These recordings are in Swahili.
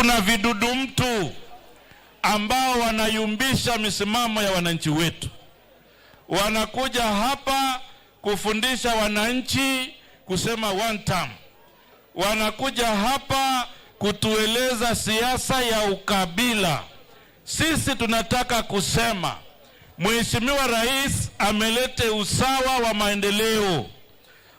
kuna vidudu mtu ambao wanayumbisha misimamo ya wananchi wetu. Wanakuja hapa kufundisha wananchi kusema one term. Wanakuja hapa kutueleza siasa ya ukabila. Sisi tunataka kusema Mheshimiwa Rais amelete usawa wa maendeleo.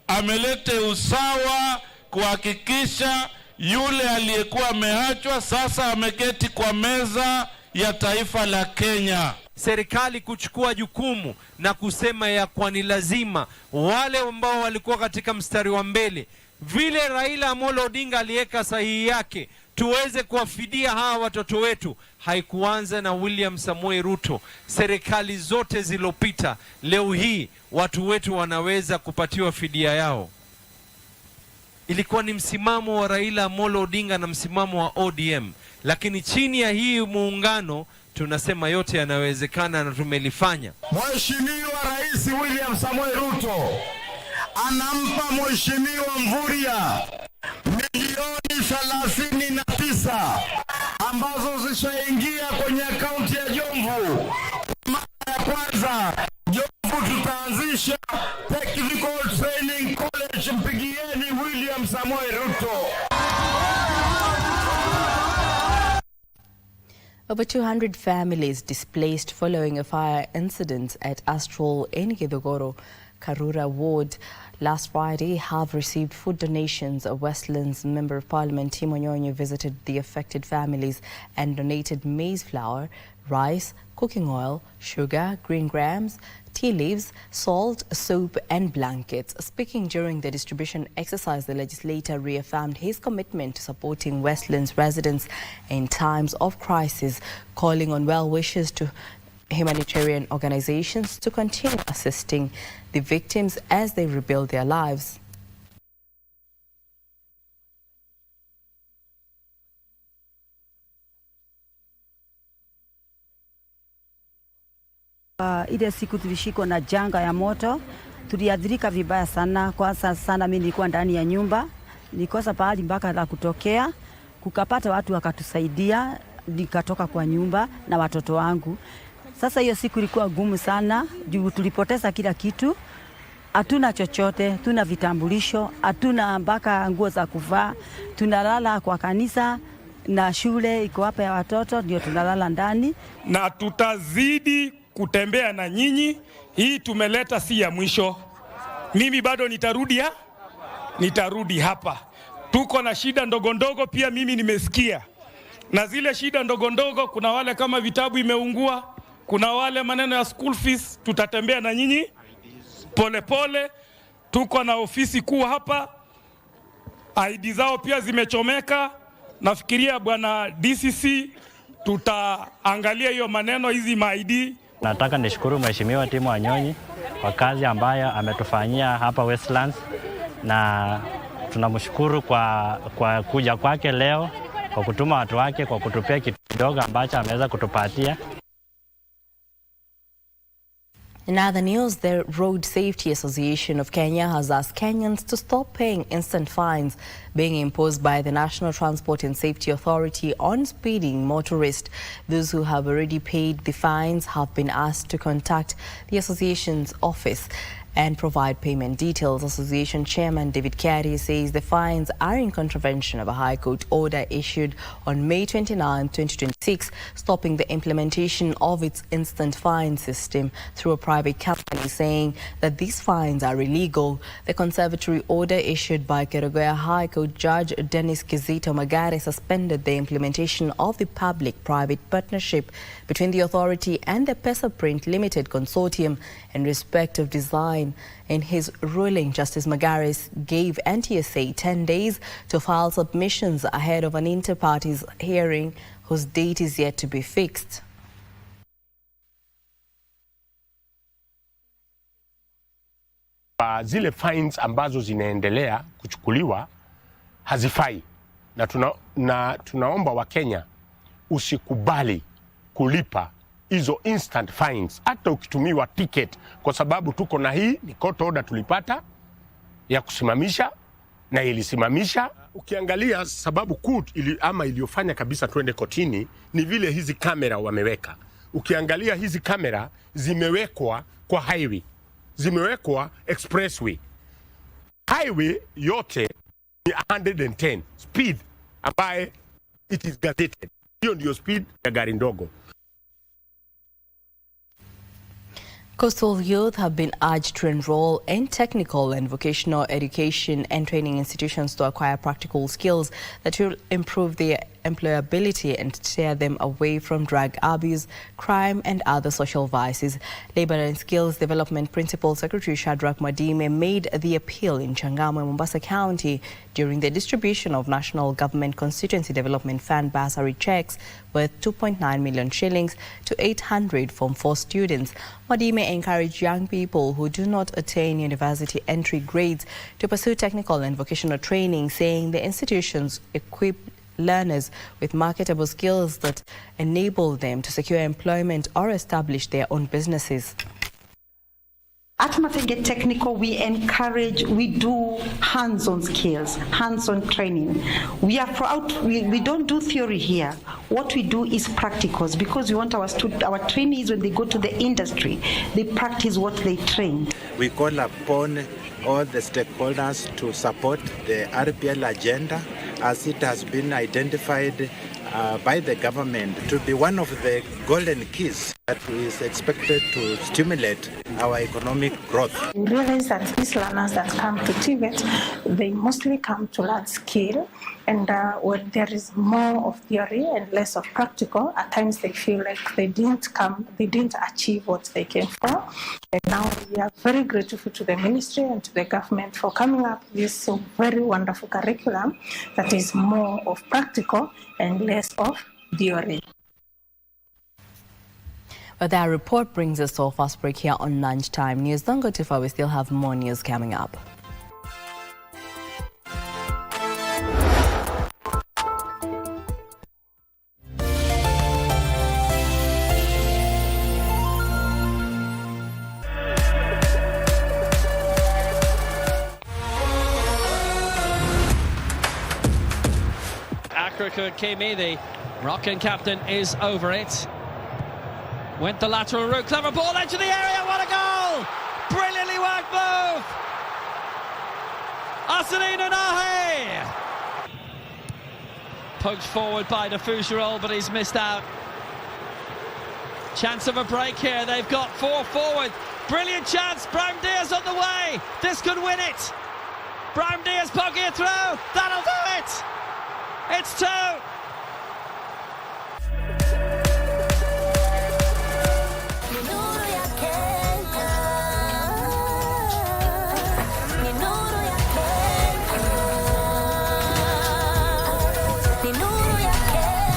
Amelete usawa kuhakikisha yule aliyekuwa ameachwa sasa ameketi kwa meza ya taifa la Kenya. Serikali kuchukua jukumu na kusema ya kwa ni lazima wale ambao walikuwa katika mstari wa mbele, vile Raila Amolo Odinga aliweka sahihi yake, tuweze kuwafidia hawa watoto wetu. Haikuanza na William Samoei Ruto. Serikali zote zilopita, leo hii watu wetu wanaweza kupatiwa fidia yao. Ilikuwa ni msimamo wa Raila Amolo Odinga na msimamo wa ODM, lakini chini ya hii muungano tunasema yote yanawezekana na tumelifanya. Mheshimiwa Rais William Samoei Ruto anampa Mheshimiwa Mvurya milioni 39 ambazo zishaingia kwenye akaunti ya Jomvu. Mara ya kwanza Jomvu tutaanzisha Technical Training College. Mpigieni William Samoei Ruto. Over 200 families displaced following a fire incident at Astral in Githogoro, Karura Ward last Friday have received food donations. A Westlands Member of Parliament, Timo Nyonyo, visited the affected families and donated maize flour, rice, cooking oil, sugar, green grams, tea leaves, salt, soap and blankets. Speaking during the distribution exercise, the legislator reaffirmed his commitment to supporting Westlands residents in times of crisis, calling on well-wishers to humanitarian organizations to continue assisting the victims as they rebuild their lives. Ile siku tulishikwa na janga ya moto, tuliadhirika vibaya sana. Kwa sana mimi nilikuwa ndani ya nyumba, nilikosa pahali mpaka la kutokea, kukapata watu wakatusaidia, nikatoka kwa nyumba na watoto wangu. Sasa hiyo siku ilikuwa gumu sana, juu tulipoteza kila kitu. Hatuna chochote, tuna vitambulisho, hatuna mpaka nguo za kuvaa. Tunalala kwa kanisa na shule iko hapa ya watoto, ndio tunalala ndani. Na tutazidi kutembea na nyinyi. Hii tumeleta si ya mwisho. Mimi bado nitarudi hapa. Tuko na shida ndogo ndogo pia mimi nimesikia. Na zile shida ndogo ndogo, kuna wale kama vitabu imeungua, kuna wale maneno ya school fees, tutatembea na nyinyi pole pole. Tuko na ofisi kuu hapa, ID zao pia zimechomeka. Nafikiria bwana DCC tutaangalia hiyo maneno hizi ID. Nataka nishukuru Mheshimiwa Timo Nyonyi kwa kazi ambayo ametufanyia hapa Westlands, na tunamshukuru kwa kuja kwake leo, kwa kutuma watu wake, kwa kutupea kitu kidogo ambacho ameweza kutupatia. In other news, the Road Safety Association of Kenya has asked Kenyans to stop paying instant fines being imposed by the National Transport and Safety Authority on speeding motorists. Those who have already paid the fines have been asked to contact the association's office and provide payment details. Association Chairman David Carey says the fines are in contravention of a High Court order issued on May 29, 2026, stopping the implementation of its instant fine system through a private company, saying that these fines are illegal. The conservatory order issued by Kerugoya High Court Judge Dennis Kizito Magare suspended the implementation of the public-private partnership between the authority and the Pesa Print Limited Consortium in respect of design. In his ruling, Justice Magares gave NTSA 10 days to file submissions ahead of an inter-parties hearing whose date is yet to be fixed. Zile fines ambazo zinaendelea kuchukuliwa hazifai, na tunaomba Wakenya usikubali kulipa hizo instant fines hata ukitumiwa ticket, kwa sababu tuko na hii ni court order tulipata ya kusimamisha na ilisimamisha. Ukiangalia sababu kuu iliyofanya kabisa twende kotini ni vile hizi kamera wameweka. Ukiangalia hizi kamera zimewekwa kwa highway, zimewekwa expressway. Highway yote ni 110 speed ambaye it is gazetted. Hiyo ndio speed ya gari ndogo. Coastal youth have been urged to enroll in technical and vocational education and training institutions to acquire practical skills that will improve their employability and steer them away from drug abuse, crime and other social vices. Labour and Skills Development Principal Secretary Shadrach Madime made the appeal in Changamwe, Mombasa County during the distribution of National Government Constituency Development Fund bursary checks worth 2.9 million shillings to 800 Form 4 students. Madime encouraged young people who do not attain university entry grades to pursue technical and vocational training, saying the institutions equip learners with marketable skills that enable them to secure employment or establish their own businesses. At Matenge Technical, we encourage, we do hands-on skills, hands-on training. We are proud, we don't do theory here. What we do is practicals, because we want our trainees, when they go to the industry, they practice what they trained. We call upon all the stakeholders to support the RPL agenda, as it has been identified by the government to be one of the golden keys that is expected to stimulate our economic growth. We realize that these learners that come to TVET, they mostly come to learn skill, and when there is more of theory and less of practical, at times they feel like they didn't achieve what they came for. And now we are very grateful to the ministry and to the government for coming up with this very wonderful curriculum that is more of practical and less of theory. But that report brings us to our first break here on Lunchtime News. Don't go too far, we still have more news coming up. Africa Kimi, the Moroccan captain, is over it. Went the lateral route, clever ball into the area, what a goal! Brilliantly worked move! Asalina Nahe! Poked forward by the Fougerolles, but he's missed out. Chance of a break here, they've got 4 forward. Brilliant chance, Brown Diaz on the way! This could win it! Brown Diaz poking it through, that'll do it! It's 2!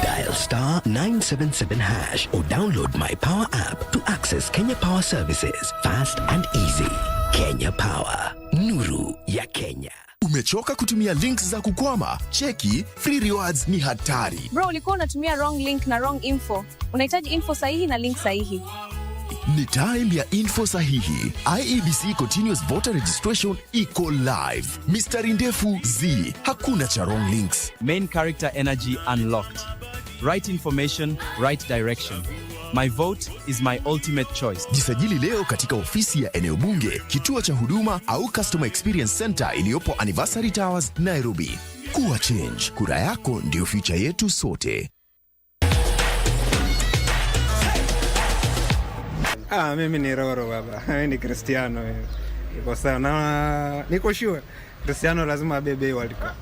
Dial star 977 hash or download my Power app to access Kenya Power services fast and easy. Kenya Power, nuru ya Kenya. Umechoka kutumia links za kukwama? Cheki, free rewards ni hatari. Bro, ulikuwa unatumia wrong link na wrong info. Unahitaji info sahihi na link sahihi. Ni time ya info sahihi. IEBC Continuous Voter Registration iko live. Mistari ndefu Z, hakuna cha wrong links. Main character energy unlocked. Right information, right direction. My vote is my ultimate choice. Jisajili leo katika ofisi ya eneo bunge, kituo cha huduma au Customer Experience Center iliyopo Anniversary Towers, Nairobi. Kuwa change. Kura yako ndio future yetu sote. Mimi ni Roro baba. Mimi ni Cristiano. Niko sawa, niko sure Cristiano lazima abebe World Cup.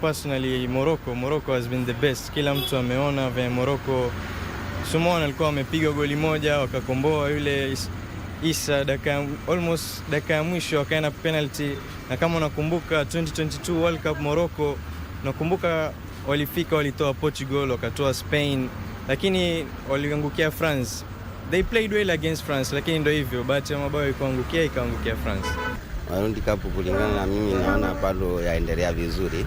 Personally, Morocco has been the best. Kila mtu ameona vile Morocco Sumona alikuwa amepiga goli moja, wakakomboa yule Isa almost dakika ya mwisho akaenda penalty. Na kama unakumbuka 2022 World Cup Morocco, nakumbuka walitoa Portugal, wakatoa Spain, lakini waliangukia France. They played well against France, lakini ndio hivyo, bahati ya mabao ikaangukia France. World Cup kulingana na mimi naona bado yaendelea vizuri.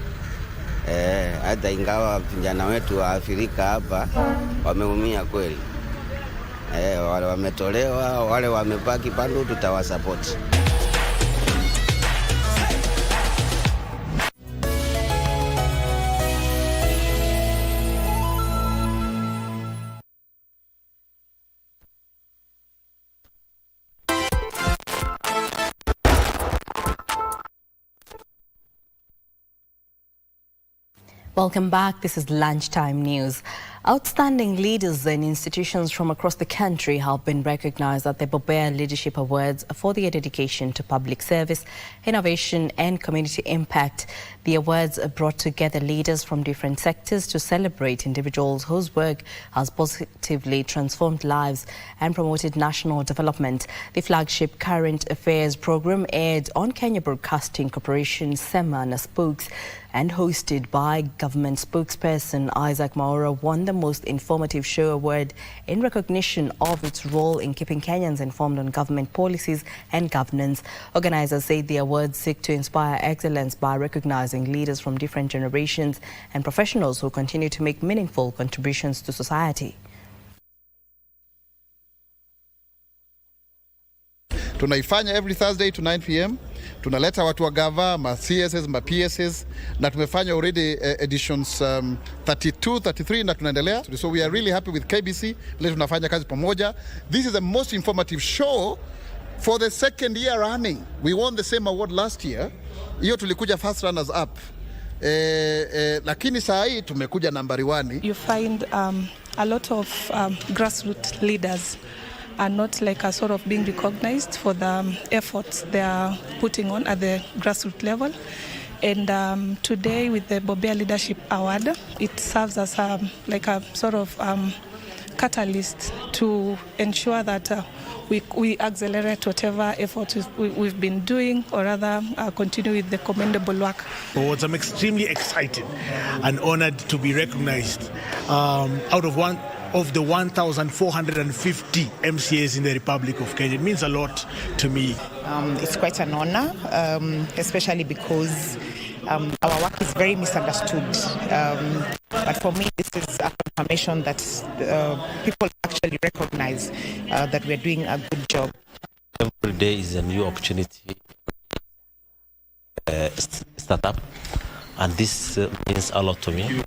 Hata ingawa vijana wetu wa Afrika hapa wameumia kweli. Wale wametolewa, wale wamebaki bado tutawasupport. Welcome back. This is Lunchtime News. Outstanding leaders and institutions from across the country have been recognized at the Bobea Leadership Awards for their dedication to public service, innovation and community impact. The awards brought together leaders from different sectors to celebrate individuals whose work has positively transformed lives and promoted national development. The flagship Current Affairs program aired on Kenya Broadcasting Corporation Semana Spokes and hosted by government spokesperson Isaac Maura won the Most Informative Show award in recognition of its role in keeping Kenyans informed on government policies and governance. Organizers say the awards seek to inspire excellence by recognizing leaders from different generations and professionals who continue to make meaningful contributions to society. Tunaifanya every Thursday to 9 p.m. Tunaleta watu wa gava, ma CSS, ma PSS, na tumefanya already editions 32, 33 na tunaendelea. So we are really happy with KBC. Leo tunafanya kazi pamoja. This is the most informative show for the second year running. We won the same award last year. Hiyo tulikuja first runners up. Lakini saa hii tumekuja nambari 1. You find a lot of grassroots leaders are not like a sort of being recognized for the efforts they are putting on at the grassroots level. And today with the Bobea Leadership Award, it serves as like a sort of catalyst to ensure that we accelerate whatever efforts we've been doing, or rather continue with the commendable work. I'm extremely excited and honored to be recognized out of the 1,450 MCAs in the Republic of Kenya. It means a lot to me. It's quite an honor, especially because our work is very misunderstood. But for me, this is a confirmation that people actually recognize that we're doing a good job. Every day is a new opportunity start up, and this means a lot to me,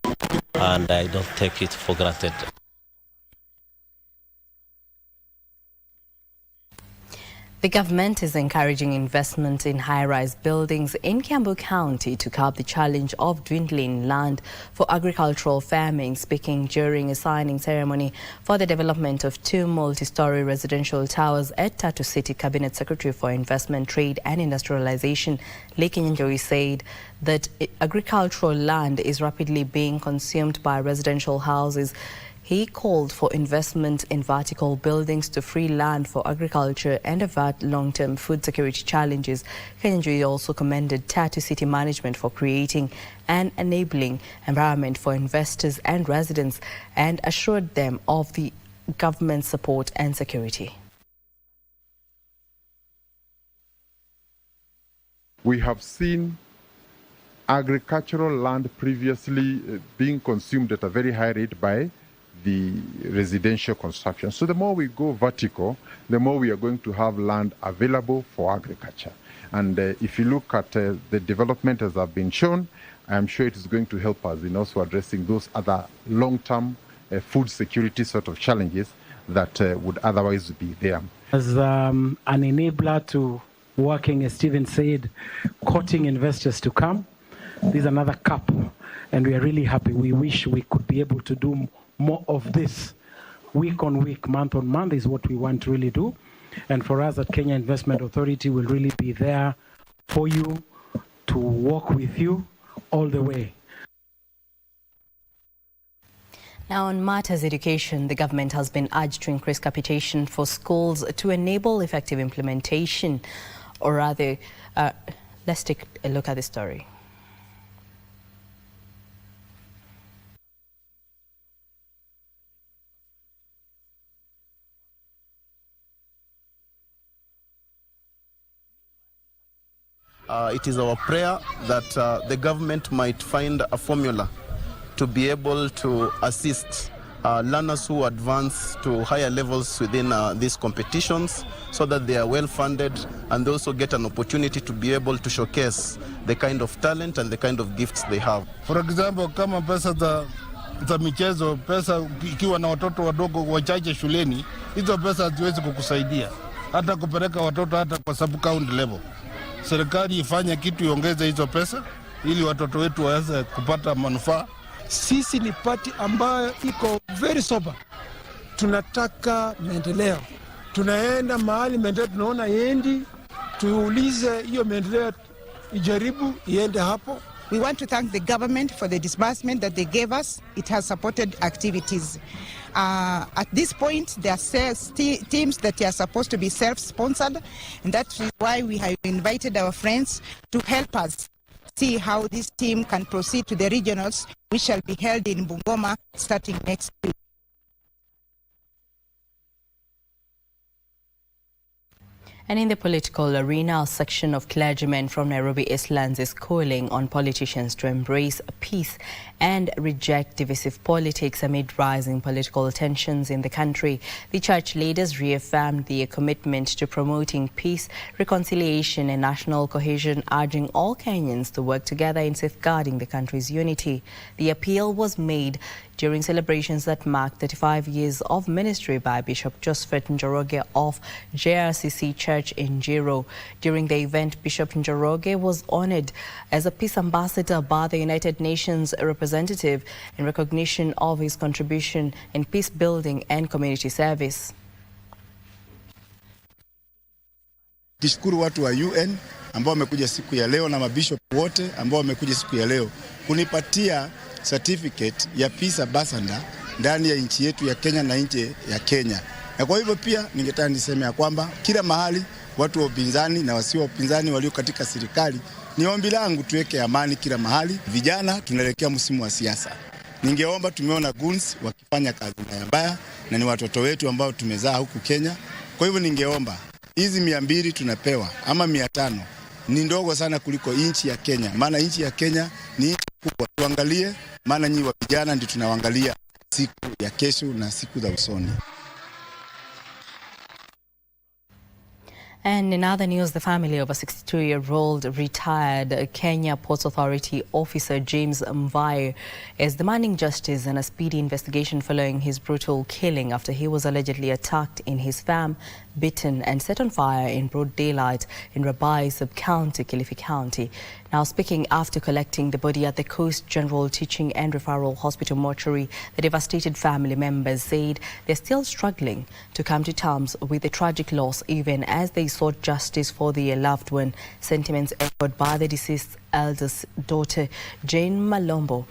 and I don't take it for granted. The government is encouraging investment in high-rise buildings in Kiambu County to curb the challenge of dwindling land for agricultural farming. Speaking during a signing ceremony for the development of 2 multi-story residential towers at Tatu City, Cabinet Secretary for Investment, Trade and Industrialization, Lee Kinyanjui, said that agricultural land is rapidly being consumed by residential houses. He called for investment in vertical buildings to free land for agriculture and avert long-term food security challenges. Kinyanjui also commended Tatu City management for creating an enabling environment for investors and residents and assured them of the government support and security. We have seen agricultural land previously being consumed at a very high rate by the residential construction. So the more we go vertical, the more we are going to have land available for agriculture. And if you look at the development as have been shown, I'm sure it is going to help us in also addressing those other long-term food security sort of challenges that would otherwise be there. As an enabler to working, as Stephen said, courting investors to come, this is another cup, and we are really happy. We wish we could be able to do more of this week on week, month on month is what we want to really do. And for us at Kenya Investment Authority, will really be there for you, to walk with you all the way. Now, on matters education, the government has been urged to increase capitation for schools to enable effective implementation. Or rather, let's take a look at the story. It is our prayer that the government might find a formula to be able to assist learners who advance to higher levels within these competitions, so that they are well funded and they also get an opportunity to be able to showcase the kind of talent and the kind of gifts they have. For example, kama pesa za michezo, pesa ikiwa na watoto wadogo wachache shuleni, hizo pesa haziwezi kukusaidia hata kupeleka watoto hata kwa sub county level. Serikali ifanye kitu, iongeze hizo pesa ili watoto wetu waweze kupata manufaa. Sisi ni party ambayo iko very sober. Tunataka maendeleo. Tunaenda mahali maendeleo tunaona yendi, tuulize hiyo maendeleo ijaribu iende hapo. We want to thank the government for the disbursement that they gave us. It has supported activities. At this point, there are teams that are supposed to be self-sponsored, and that's why we have invited our friends to help us see how this team can proceed to the regionals, which shall be held in Bungoma starting next week. And in the political arena, a section of clergymen from Nairobi Eastlands is calling on politicians to embrace peace and reject divisive politics amid rising political tensions in the country. The church leaders reaffirmed their commitment to promoting peace, reconciliation and national cohesion, urging all Kenyans to work together in safeguarding the country's unity. The appeal was made during celebrations that marked 35 years of ministry by Bishop Joseph Njoroge of JRCC Church in Jiro. During the event, Bishop Njoroge was honored as a peace ambassador by the United Nations representative in recognition of his contribution in peace building and community service. Kishukuru watu wa UN ambao wamekuja siku ya leo na mabishop wote ambao wamekuja siku ya leo kunipatia certificate ya peace ambassador ndani ya nchi yetu ya Kenya na nje ya Kenya. Na kwa hivyo pia ningetaka niseme ya kwamba kila mahali watu wa upinzani na wasio wa upinzani walio katika serikali, ni ombi langu tuweke amani kila mahali. Vijana tunaelekea msimu wa siasa. Ningeomba, tumeona goons wakifanya kazi mbaya na ni watoto wetu ambao tumezaa huku Kenya. Kwa hivyo ningeomba hizi 200 tunapewa ama 500 ni ndogo sana kuliko nchi ya Kenya. Maana nchi ya Kenya ni nchi kubwa. Tuangalie, maana nyinyi wa vijana ndio tunawaangalia siku ya kesho na siku za usoni. And in other news, the family of a 62-year-old retired Kenya Ports Authority officer James Mvai is demanding justice and a speedy investigation following his brutal killing after he was allegedly attacked in his farm, beaten and set on fire in broad daylight in Rabai Sub-County, Kilifi County. Now, speaking after collecting the body at the Coast General Teaching and Referral Hospital mortuary, the devastated family members said they're still struggling to come to terms with the tragic loss, even as they sought justice for their loved one. Sentiments echoed by the deceased eldest daughter, Jane Malombo,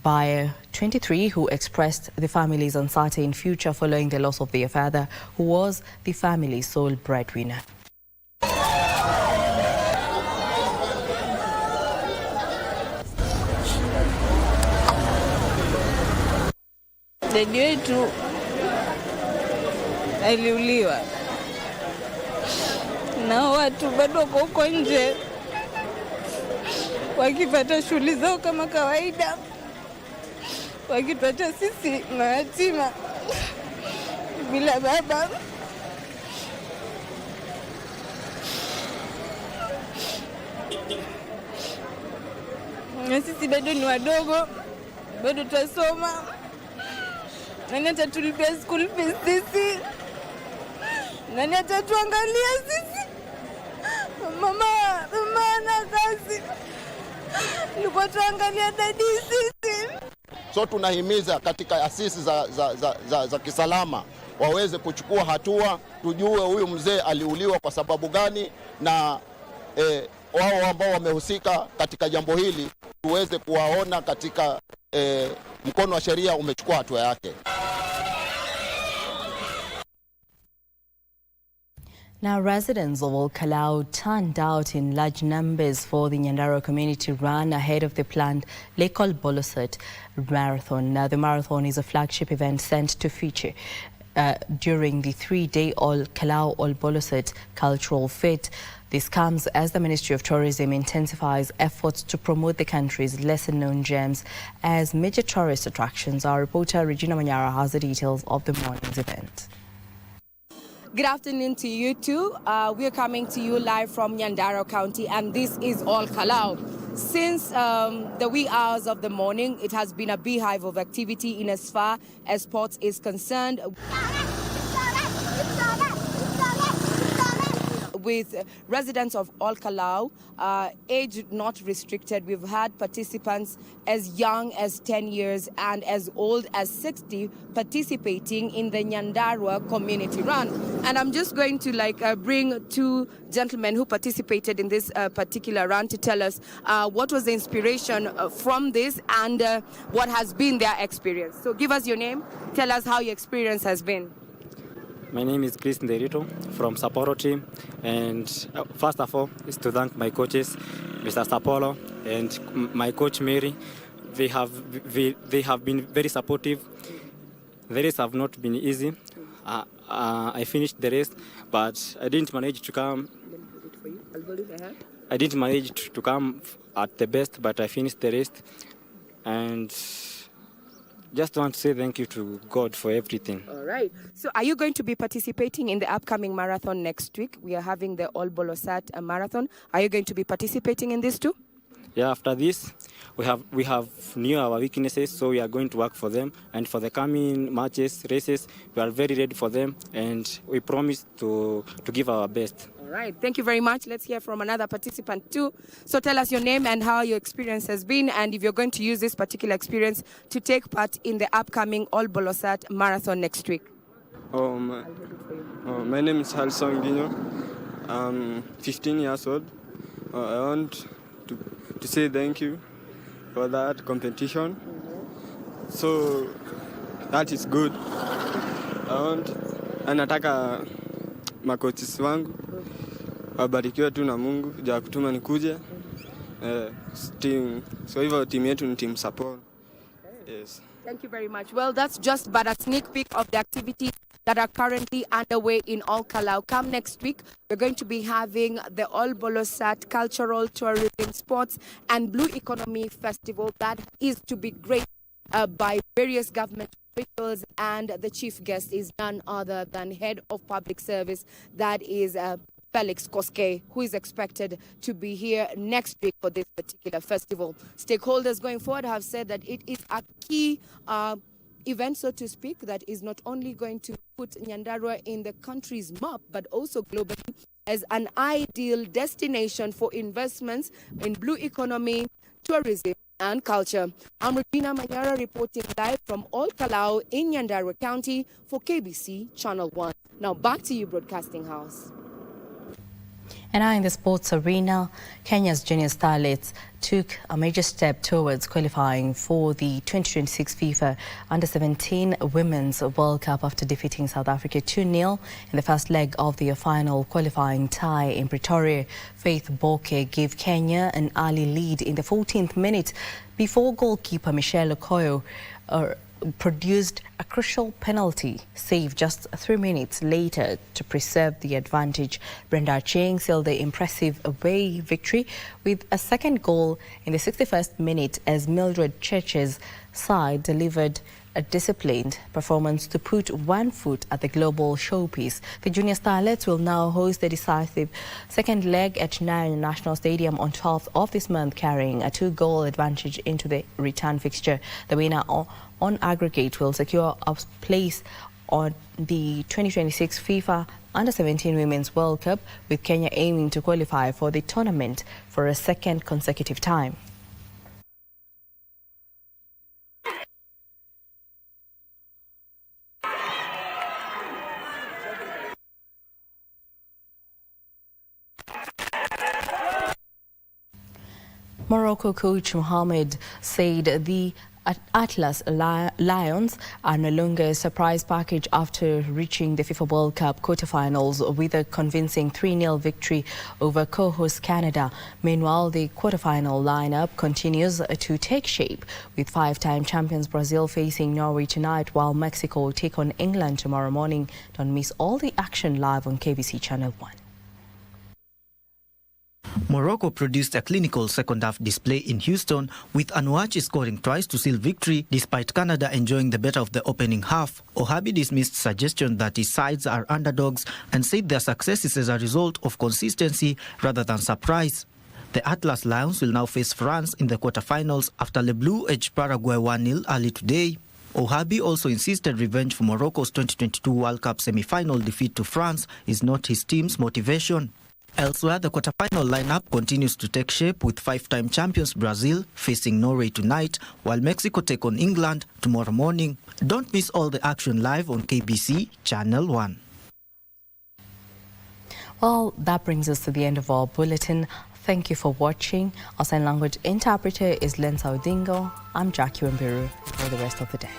by 23, who expressed the family's uncertain future following the loss of their father, who was the family's sole breadwinner. Dadi wetu aliuliwa na watu bado wako huko nje wakipata shughuli zao kama kawaida, wakipata sisi mayatima bila baba. Na sisi bado ni wadogo, bado tutasoma. Nani atatulipia school fees sisi? Nani atatuangalia sisi? Mama ana kazi. Nilikuwa tuangalia dadi sisi. So tunahimiza katika asisi za kisalama waweze kuchukua hatua, tujue huyu mzee aliuliwa kwa sababu gani, na wao ambao wamehusika katika jambo hili tuweze kuwaona katika mkono wa sheria umechukua hatua yake. Now, residents of Olkalau turned out in large numbers for the Nyandarua Community Run ahead of the planned Lake Olbolosat Marathon. Now, the marathon is a flagship event sent to feature during the 3-day Olkalau Olbolosat Cultural Fit. This comes as the Ministry of Tourism intensifies efforts to promote the country's lesser-known gems as major tourist attractions. Our reporter Regina Manyara has the details of the morning's event. Good afternoon to you too. We are coming to you live from Nyandarua County, and this is Olkalau. Since the wee hours of the morning, it has been a beehive of activity in as far as sports is concerned. with residents of all Kalau, age not restricted. We've had participants as young as 10 years and as old as 60 participating in the Nyandarua community run. And I'm just going to bring two gentlemen who participated in this particular run to tell us what was the inspiration from this and what has been their experience. So give us your name, tell us how your experience has been. My name is Chris Nderito from Sapporo team, and first of all is to thank my coaches, Mr. Sapporo and my coach Mary. They have been very supportive. The race have not been easy. I finished the race, but I didn't manage to come. I didn't manage to come at the best, but I finished the race, and just want to say thank you to God for everything. All right. So are you going to be participating in the upcoming marathon next week? We are having the All Bolosat marathon. Are you going to be participating in this too? Yeah, after this, we have knew our weaknesses, so we are going to work for them. And for the coming matches, races, we are very ready for them, and we promise to give our best. All right. Thank you very much. Let's hear from another participant too. So tell us your name and how your experience has been, and if you're going to use this particular experience to take part in the upcoming All Bolosat marathon next week. My name is Halson Guinyo. I'm 15 years old. I want to say thank you for that competition. So that is good. Anataka makochis wangu wabarikiwe tu na Mungu ja kutuma nikuje. So hivyo timu yetu ni team support. Yes. Thank you very much. Well, that's just but a sneak peek of the activities that are currently underway in All Kalau. Come next week, we're going to be having the All Bolosat Cultural, Tourism, Sports and Blue Economy Festival that is to be graced by various government officials, and the chief guest is none other than Head of Public Service, that is Felix Koske, who is expected to be here next week for this particular festival. Stakeholders going forward have said that it is a key event, so to speak, that is not only going to put Nyandarua in the country's map, but also globally as an ideal destination for investments in blue economy, tourism, and culture. I'm Regina Manyara reporting live from All Kalau in Nyandarua County for KBC Channel 1. Now back to you, Broadcasting House. And now in the sports arena, Kenya's junior starlets took a major step towards qualifying for the 2026 FIFA Under-17 Women's World Cup after defeating South Africa 2-0 in the first leg of their final qualifying tie in Pretoria. Faith Boke gave Kenya an early lead in the 14th minute before goalkeeper Michelle Okoyo produced a crucial penalty save just 3 minutes later to preserve the advantage. Brenda Cheng sealed the impressive away victory with a second goal in the 61st minute as Mildred Church's side delivered a disciplined performance to put one foot at the global showpiece. The junior starlets will now host the decisive second leg at Nyayo National Stadium on 12th of this month, carrying a 2-goal advantage into the return fixture. The winner on aggregate will secure a place on the 2026 FIFA Under-17 Women's World Cup, with Kenya aiming to qualify for the tournament for a second consecutive time. Morocco coach Mohamed said the Atlas Lions are no longer a surprise package after reaching the FIFA World Cup quarterfinals with a convincing 3-0 victory over co-host Canada. Meanwhile, the quarterfinal lineup continues to take shape, with 5-time champions Brazil facing Norway tonight, while Mexico will take on England tomorrow morning. Don't miss all the action live on KBC Channel 1. Morocco produced a clinical second-half display in Houston, with Anouachi scoring twice to seal victory despite Canada enjoying the better of the opening half. Ohabi dismissed suggestion that his sides are underdogs and said their success is as a result of consistency rather than surprise. The Atlas Lions will now face France in the quarterfinals after Le Bleu edged Paraguay 1-0 early today. Ohabi also insisted revenge for Morocco's 2022 World Cup semi-final defeat to France is not his team's motivation. Elsewhere, the quarterfinal lineup continues to take shape with five-time champions Brazil facing Norway tonight, while Mexico take on England tomorrow morning. Don't miss all the action live on KBC Channel 1. Well, that brings us to the end of our bulletin. Thank you for watching. Our sign language interpreter is Lensa Odingo. I'm Jackie Wimbiru. For the rest of the day.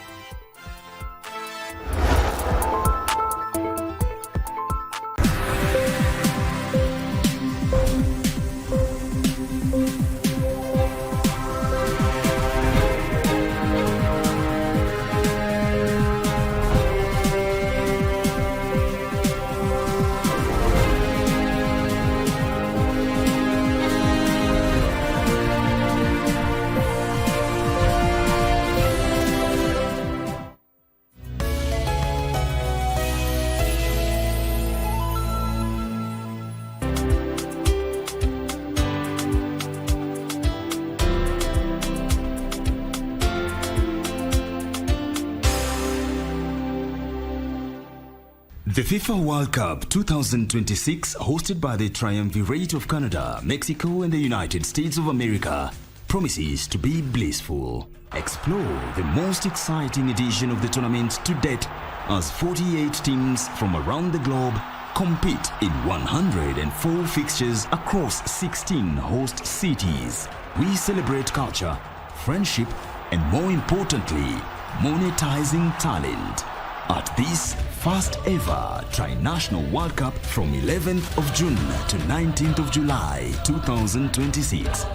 The FIFA World Cup 2026, hosted by the Triumvirate of Canada, Mexico and the United States of America, promises to be blissful. Explore the most exciting edition of the tournament to date as 48 teams from around the globe compete in 104 fixtures across 16 host cities. We celebrate culture, friendship, and more importantly, monetizing talent. At this first ever Tri-National World Cup from 11th of June to 19th of July 2026.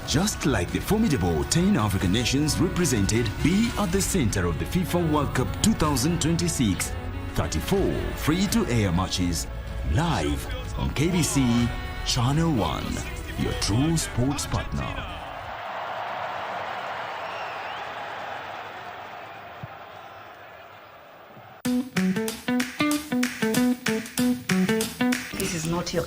Just like the formidable 10 African nations represented, be at the center of the FIFA World Cup 2026. 34 free-to-air matches live on KBC Channel 1. Your true sports partner. This is not your